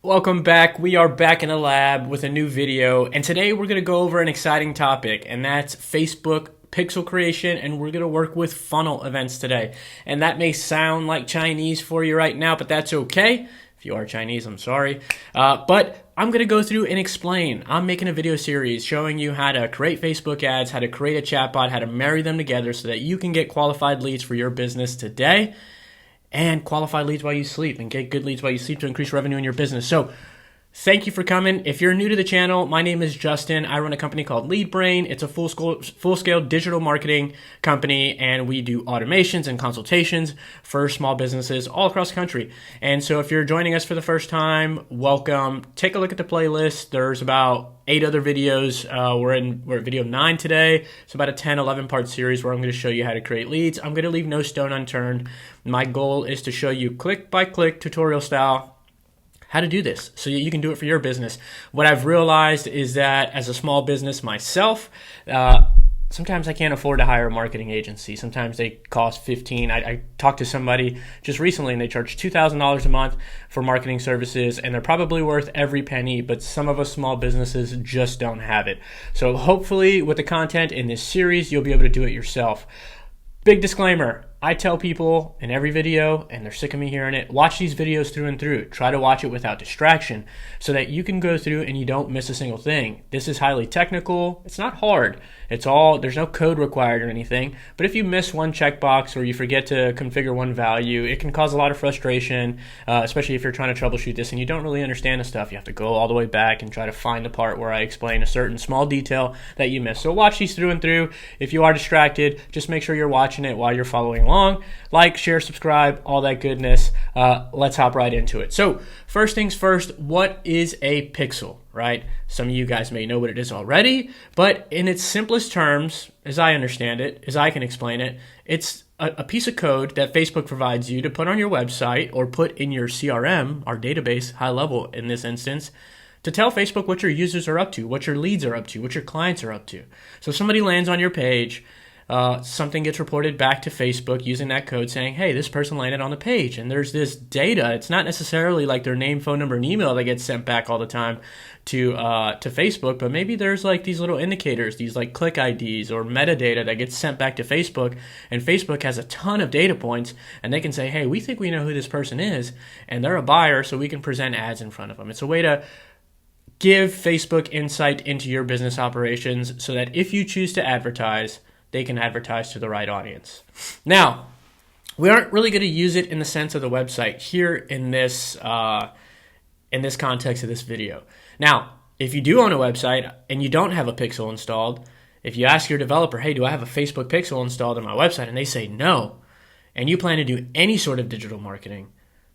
Welcome back. We are back in the lab with a new video, and today we're going to go over an exciting topic, and that's Facebook pixel creation, and we're going to work with funnel events today. And that may sound like Chinese for you right now, but that's okay. If you are Chinese, I'm sorry. But I'm going to go through and explain. I'm making a video series showing you how to create Facebook ads, how to create a chatbot, how to marry them together so that you can get qualified leads for your business today. And qualify leads while you sleep and get good leads while you sleep to increase revenue in your business. So thank you for coming. If you're new to the channel, my name is Justin. I run a company called LeadBrain. It's a full-scale digital marketing company, and we do automations and consultations for small businesses all across the country. And so if you're joining us for the first time, welcome. Take a look at the playlist. There's about 8 other videos. We're at video 9 today. It's about a 10, 11 part series where I'm going to show you how to create leads. I'm going to leave no stone unturned. My goal is to show you click by click tutorial style how to do this so you can do it for your business. What I've realized is that as a small business myself, sometimes I can't afford to hire a marketing agency. Sometimes they cost $15,000. I talked to somebody just recently and they charge $2,000 a month for marketing services, and they're probably worth every penny, but some of us small businesses just don't have it. So hopefully with the content in this series, you'll be able to do it yourself. Big disclaimer. I tell people in every video, and they're sick of me hearing it, watch these videos through and through. Try to watch it without distraction so that you can go through and you don't miss a single thing. This is highly technical. It's not hard. There's no code required or anything. But if you miss one checkbox or you forget to configure one value, it can cause a lot of frustration, especially if you're trying to troubleshoot this and you don't really understand the stuff. You have to go all the way back and try to find the part where I explain a certain small detail that you missed. So watch these through and through. If you are distracted, just make sure you're watching it while you're following along. Like, share, subscribe, all that goodness. Let's hop right into it. So first things first, what is a pixel, right? Some of you guys may know what it is already, but in its simplest terms, as I understand it, as I can explain it, it's a piece of code that Facebook provides you to put on your website or put in your CRM, our database, HighLevel in this instance, to tell Facebook what your users are up to, what your leads are up to, what your clients are up to. So if somebody lands on your page, something gets reported back to Facebook using that code saying, hey, this person landed on the page, and there's this data. It's not necessarily like their name, phone number, and email that gets sent back all the time to Facebook, but maybe there's like these little indicators, these like click IDs or metadata that gets sent back to Facebook, and Facebook has a ton of data points, and they can say, hey, we think we know who this person is, and they're a buyer, so we can present ads in front of them. It's a way to give Facebook insight into your business operations so that if you choose to advertise, they can advertise to the right audience. Now, we aren't really going to use it in the sense of the website here in this context of this video. Now, if you do own a website and you don't have a pixel installed, if you ask your developer, hey, do I have a Facebook pixel installed on my website? And they say no, and you plan to do any sort of digital marketing,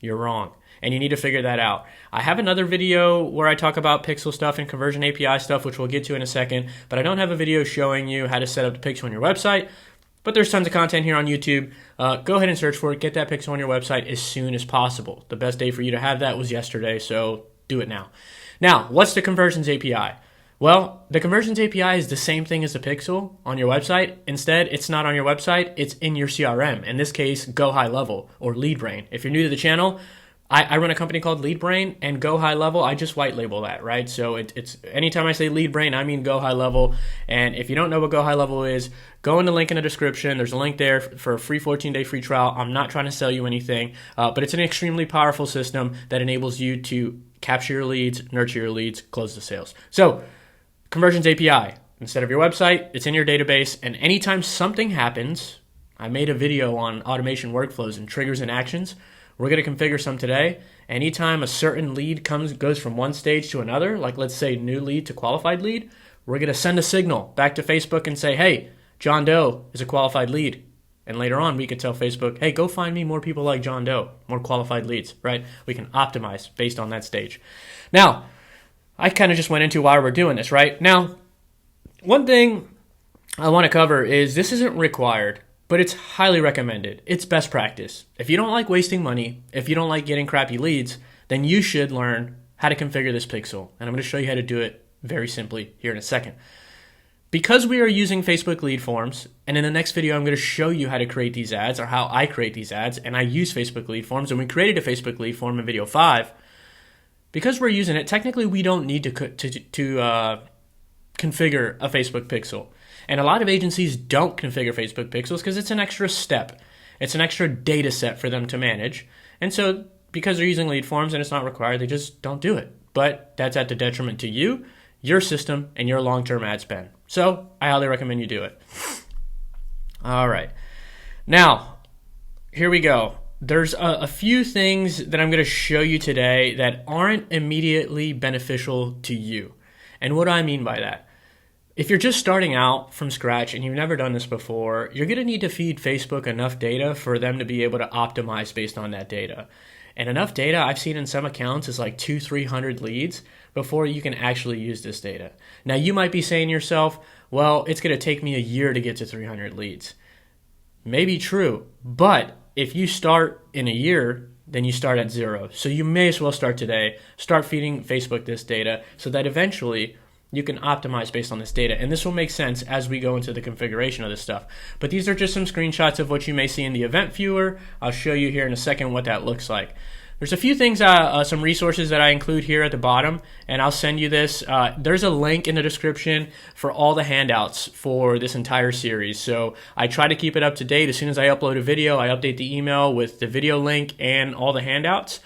you're wrong. And you need to figure that out. I have another video where I talk about pixel stuff and conversion API stuff, which we'll get to in a second, but I don't have a video showing you how to set up the pixel on your website. But there's tons of content here on YouTube. Go ahead and search for it. Get that pixel on your website as soon as possible. The best day for you to have that was yesterday, so do it now. Now, what's the conversions API? Well, the conversions API is the same thing as the pixel on your website. Instead, it's not on your website. It's in your CRM. In this case, GoHighLevel or LeadBrain. If you're new to the channel, I run a company called LeadBrain, and GoHighLevel, I just white label that, right? So it's anytime I say LeadBrain, I mean GoHighLevel. And if you don't know what GoHighLevel is, go in the link in the description. There's a link there for a free 14-day free trial. I'm not trying to sell you anything, but it's an extremely powerful system that enables you to capture your leads, nurture your leads, close the sales. So conversions API, instead of your website, it's in your database. And anytime something happens, I made a video on automation workflows and triggers and actions. We're going to configure some today. Anytime a certain lead goes from one stage to another, like let's say new lead to qualified lead, we're going to send a signal back to Facebook and say, hey, John Doe is a qualified lead. And later on, we could tell Facebook, hey, go find me more people like John Doe, more qualified leads, right? We can optimize based on that stage. Now, I kind of just went into why we're doing this, right? Now, one thing I want to cover is this isn't required, but it's highly recommended. It's best practice. If you don't like wasting money, if you don't like getting crappy leads, then you should learn how to configure this pixel. And I'm going to show you how to do it very simply here in a second. Because we are using Facebook lead forms, and in the next video I'm going to show you how to create these ads or how I create these ads, and I use Facebook lead forms, and we created a Facebook lead form in video 5, because we're using it, technically we don't need to configure a Facebook pixel. And a lot of agencies don't configure Facebook pixels because it's an extra step. It's an extra data set for them to manage. And so because they're using lead forms and it's not required, they just don't do it. But that's at the detriment to you, your system, and your long-term ad spend. So I highly recommend you do it. All right. Now, here we go. There's a few things that I'm going to show you today that aren't immediately beneficial to you. And what do I mean by that? If you're just starting out from scratch and you've never done this before, you're going to need to feed Facebook enough data for them to be able to optimize based on that data. And enough data I've seen in some accounts is like 200-300 leads before you can actually use this data. Now you might be saying to yourself, well, it's going to take me a year to get to 300 leads. Maybe true, but if you start in a year, then you start at zero. So you may as well start today. Start feeding Facebook this data so that eventually you can optimize based on this data. And this will make sense as we go into the configuration of this stuff. But these are just some screenshots of what you may see in the event viewer. I'll show you here in a second what that looks like. There's a few things, some resources that I include here at the bottom, and I'll send you this. There's a link in the description for all the handouts for this entire series. So I try to keep it up to date. As soon as I upload a video, I update the email with the video link and all the handouts.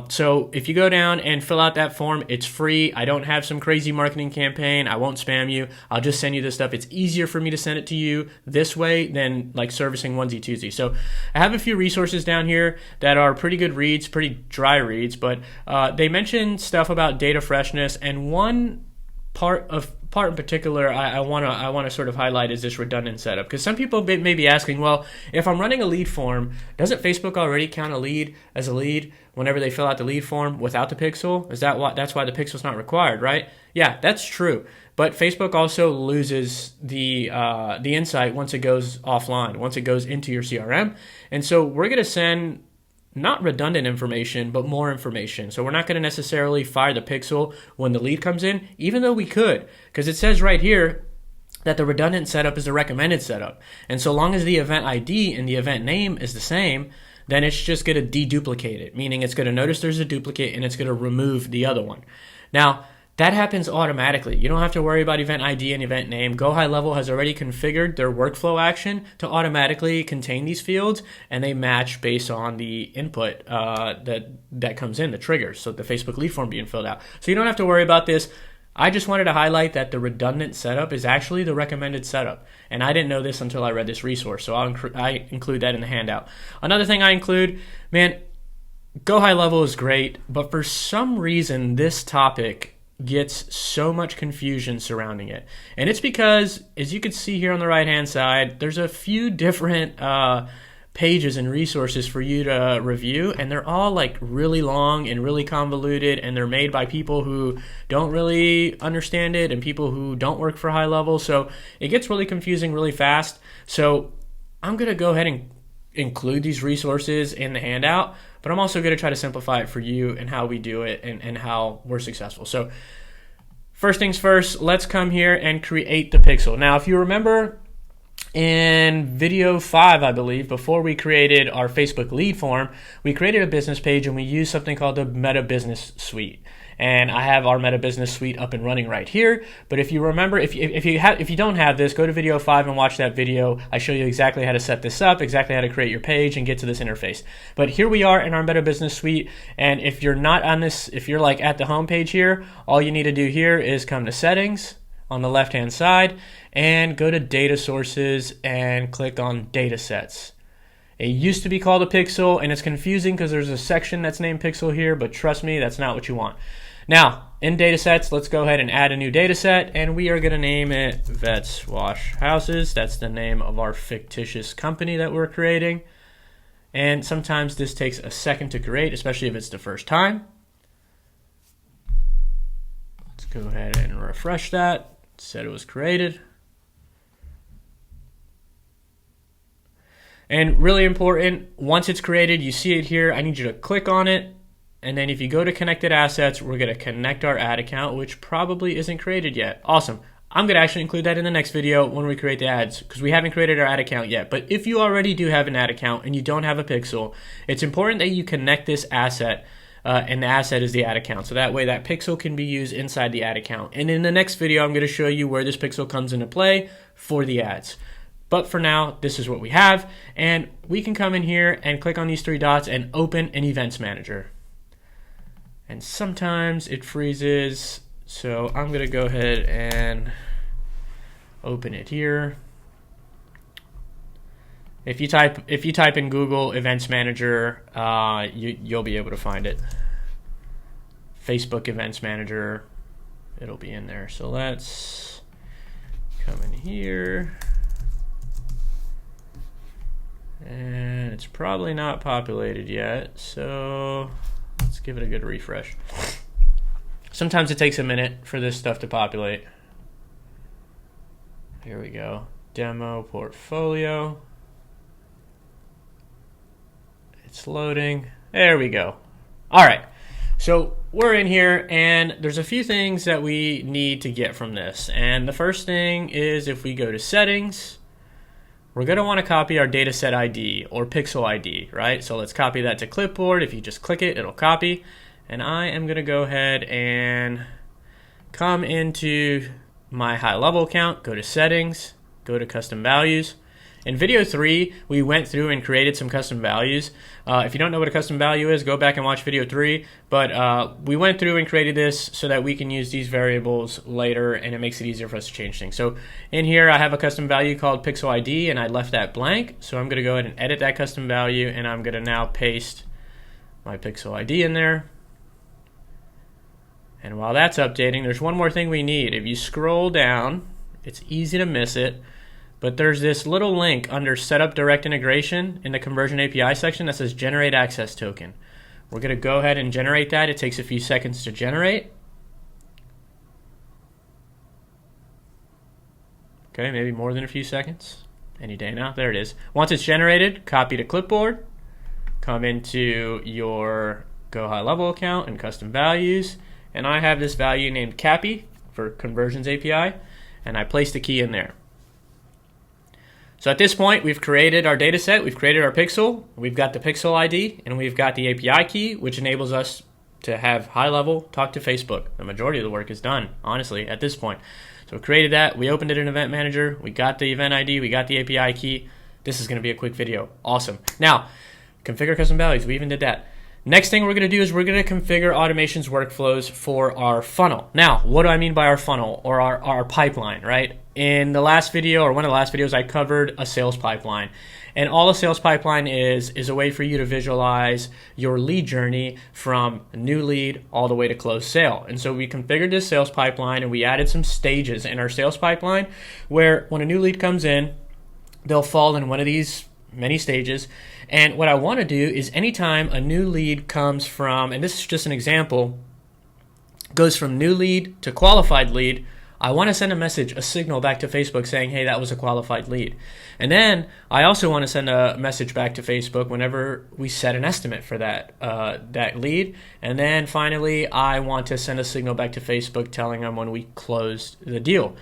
So if you go down and fill out that form, it's free. I don't have some crazy marketing campaign. I won't spam you. I'll just send you this stuff. It's easier for me to send it to you this way than like servicing onesie twosie. So I have a few resources down here that are pretty good reads, pretty dry reads, but they mention stuff about data freshness, and one part in particular I want to sort of highlight is this redundant setup, because some people may be asking, well, if I'm running a lead form, doesn't Facebook already count a lead as a lead whenever they fill out the lead form without the pixel? That's why the pixel's not required, right? Yeah, that's true. But Facebook also loses the insight once it goes offline, once it goes into your CRM. And so we're going to send not redundant information, but more information. So we're not going to necessarily fire the pixel when the lead comes in, even though we could, because it says right here that the redundant setup is the recommended setup. And so long as the event ID and the event name is the same, then it's just going to deduplicate it, meaning it's going to notice there's a duplicate and it's going to remove the other one. Now, that happens automatically. You don't have to worry about event ID and event name. GoHighLevel has already configured their workflow action to automatically contain these fields, and they match based on the input that comes in, the triggers, so the Facebook lead form being filled out. So you don't have to worry about this. I just wanted to highlight that the redundant setup is actually the recommended setup, and I didn't know this until I read this resource, so I include that in the handout. Another thing I include, man, GoHighLevel is great, but for some reason this topic gets so much confusion surrounding it. And it's because, as you can see here on the right hand side, there's a few different pages and resources for you to review, and they're all like really long and really convoluted, and they're made by people who don't really understand it and people who don't work for HighLevel. So it gets really confusing really fast. So I'm going to go ahead and include these resources in the handout, but I'm also going to try to simplify it for you and how we do it and how we're successful. So first things first, let's come here and create the pixel. Now, if you remember in video 5, I believe, before we created our Facebook lead form, we created a business page and we used something called the Meta Business Suite. And I have our Meta Business Suite up and running right here. But if you remember, if you don't have this, go to video 5 and watch that video. I show you exactly how to set this up, exactly how to create your page and get to this interface. But here we are in our Meta Business Suite. And if you're not on this, if you're like at the home page here, all you need to do here is come to Settings on the left-hand side and go to Data Sources and click on Data Sets. It used to be called a pixel, and it's confusing because there's a section that's named pixel here, but trust me, that's not what you want. Now, in datasets, let's go ahead and add a new dataset, and we are going to name it Vets Wash Houses. That's the name of our fictitious company that we're creating. And sometimes this takes a second to create, especially if it's the first time. Let's go ahead and refresh that. It said it was created. And really important, once it's created, you see it here, I need you to click on it. And then if you go to connected assets, we're going to connect our ad account, which probably isn't created yet. Awesome. I'm going to actually include that in the next video when we create the ads, because we haven't created our ad account yet. But if you already do have an ad account and you don't have a pixel, it's important that you connect this asset and the asset is the ad account. So that way that pixel can be used inside the ad account. And in the next video, I'm going to show you where this pixel comes into play for the ads. But for now, this is what we have. And we can come in here and click on these three dots and open an events manager. And sometimes it freezes. So I'm going to go ahead and open it here. If you type in Google Events Manager, you'll be able to find it. Facebook Events Manager, it'll be in there. So let's come in here. And it's probably not populated yet, so let's give it a good refresh. Sometimes it takes a minute for this stuff to populate. Here we go. Demo portfolio. It's loading. There we go. All right. So we're in here, and there's a few things that we need to get from this. And the first thing is if we go to settings, we're going to want to copy our dataset ID or pixel ID, right? So let's copy that to clipboard. If you just click it, it'll copy. And I am going to go ahead and come into my HighLevel account, go to settings, go to custom values. In video 3, we went through and created some custom values. If you don't know what a custom value is, go back and watch video 3. But we went through and created this so that we can use these variables later, and it makes it easier for us to change things. So in here, I have a custom value called pixel ID, and I left that blank. So I'm going to go ahead and edit that custom value, and I'm going to now paste my pixel ID in there. And while that's updating, there's one more thing we need. If you scroll down, it's easy to miss it. But there's this little link under Setup Direct Integration in the Conversion API section that says Generate Access Token. We're going to go ahead and generate that. It takes a few seconds to generate. Okay, maybe more than a few seconds. Any day now. There it is. Once it's generated, copy to clipboard. Come into your GoHighLevel account and custom values. And I have this value named Cappy for Conversions API. And I placed a key in there. So at this point, we've created our data set, we've created our pixel, we've got the pixel ID, and we've got the API key, which enables us to have HighLevel talk to Facebook. The majority of the work is done, honestly, at this point. So we created that, we opened it in Event Manager, we got the event ID, we got the API key. This is going to be a quick video. Awesome. Now, configure custom values. We even did that. Next thing we're going to do is we're going to configure automations workflows for our funnel. Now, what do I mean by our funnel or our pipeline, right? In the last video, or one of the last videos, I covered a sales pipeline. And all a sales pipeline is a way for you to visualize your lead journey from a new lead all the way to close sale. And so we configured this sales pipeline, and we added some stages in our sales pipeline where when a new lead comes in, they'll fall in one of these many stages. And what I want to do is anytime a new lead comes from, and this is just an example, goes from new lead to qualified lead, I want to send a message, a signal back to Facebook saying, hey, that was a qualified lead. And then I also want to send a message back to Facebook whenever we set an estimate for that lead. And then finally, I want to send a signal back to Facebook telling them when we closed the deal.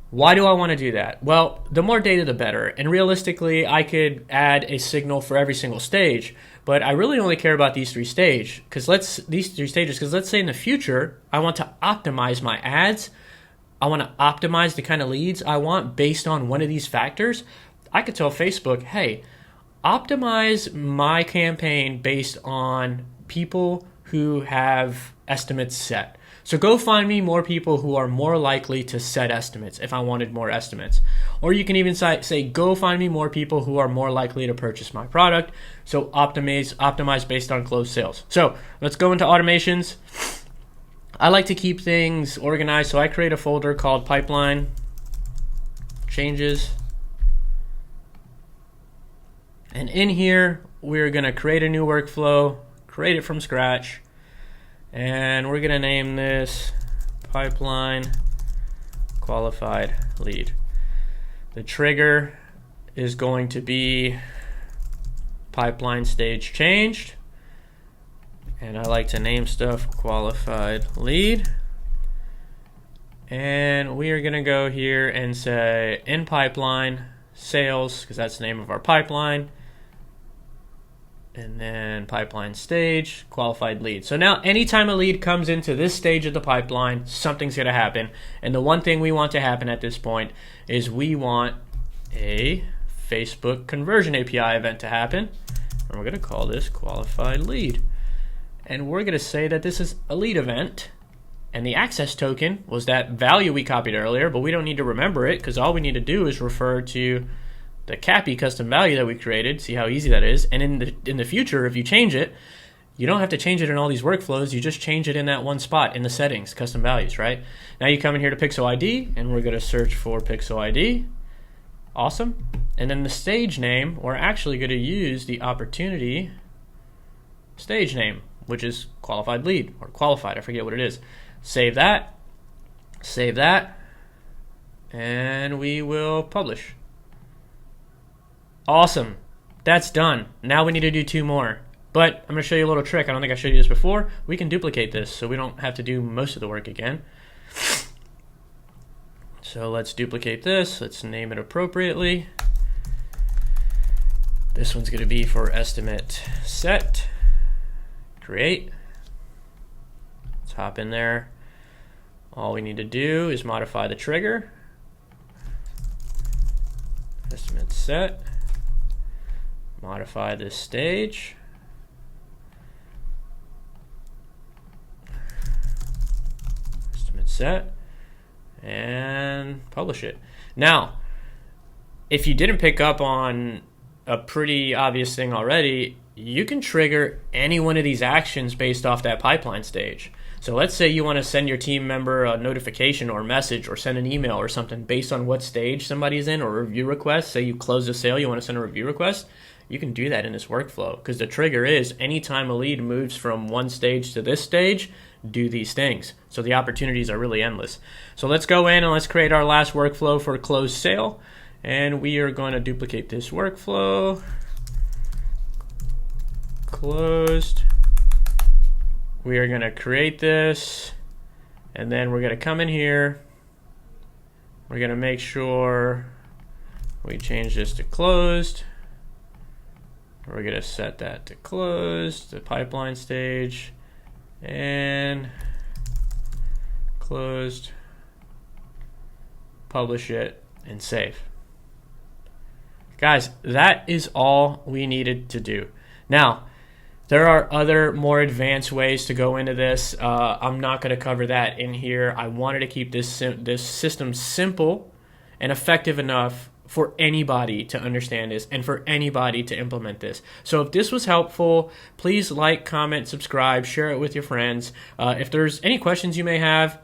Why do I want to do that? Well, the more data, the better. And realistically, I could add a signal for every single stage, but I really only care about these three stages because let's say in the future, I want to optimize my ads. I want to optimize the kind of leads I want based on one of these factors. I could tell Facebook, hey, optimize my campaign based on people who have estimates set. So go find me more people who are more likely to set estimates if I wanted more estimates. Or you can even say go find me more people who are more likely to purchase my product. So optimize based on closed sales. So let's go into automations. I like to keep things organized, so I create a folder called Pipeline Changes. And in here, we're going to create a new workflow, create it from scratch. And we're going to name this Pipeline Qualified Lead. The trigger is going to be Pipeline Stage Changed. And I like to name stuff Qualified Lead. And we are going to go here and say in pipeline sales, because that's the name of our pipeline. and then pipeline stage, qualified lead. So now anytime a lead comes into this stage of the pipeline, something's going to happen. And the one thing we want to happen at this point is we want a Facebook conversion API event to happen. And we're going to call this qualified lead. And we're going to say that this is a lead event. And the access token was that value we copied earlier, but we don't need to remember it because all we need to do is refer to the CAPI custom value that we created. See how easy that is. And in the future, if you change it, you don't have to change it in all these workflows. You just change it in that one spot in the settings, custom values, right? Now you come in here to Pixel ID, and we're going to search for Pixel ID. Awesome. And then the stage name, we're actually going to use the opportunity stage name, which is qualified lead or qualified. I forget what it is. Save that, and we will publish. Awesome. That's done. Now we need to do 2 more. But I'm going to show you a little trick. I don't think I showed you this before. We can duplicate this so we don't have to do most of the work again. So let's duplicate this. Let's name it appropriately. This one's going to be for estimate set. Create. Let's hop in there. All we need to do is modify the trigger. Estimate set. Modify this stage. Estimate set. And publish it. Now, if you didn't pick up on a pretty obvious thing already, you can trigger any one of these actions based off that pipeline stage. So let's say you want to send your team member a notification or message or send an email or something based on what stage somebody's in, or a review request. Say you close a sale, you want to send a review request. You can do that in this workflow because the trigger is anytime a lead moves from one stage to this stage, do these things. So the opportunities are really endless. So let's go in and let's create our last workflow for a closed sale. And we are going to duplicate this workflow. Closed. We are going to create this. And then we're going to come in here. We're going to make sure we change this to closed. We're going to set that to closed, the pipeline stage, and closed, publish it, and save. Guys, that is all we needed to do. Now, there are other more advanced ways to go into this. I'm not going to cover that in here. I wanted to keep this system simple and effective enough for anybody to understand this and for anybody to implement this. So if this was helpful, please like, comment, subscribe, share it with your friends. If there's any questions you may have,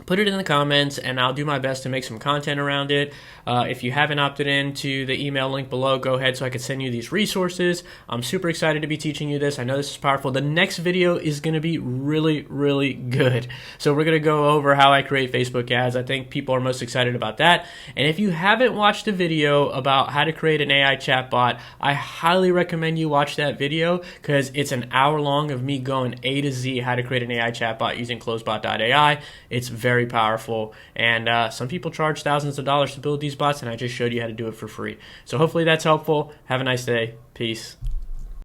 put it in the comments and I'll do my best to make some content around it. If you haven't opted in to the email link below, go ahead so I can send you these resources. I'm super excited to be teaching you this. I know this is powerful. The next video is going to be really, really good. So we're going to go over how I create Facebook ads. I think people are most excited about that. And if you haven't watched a video about how to create an AI chatbot, I highly recommend you watch that video because it's an hour long of me going A to Z how to create an AI chatbot using CloseBot.ai. It's very powerful, and some people charge thousands of dollars to build these bots, and I just showed you how to do it for free. So hopefully that's helpful. Have a nice day. Peace.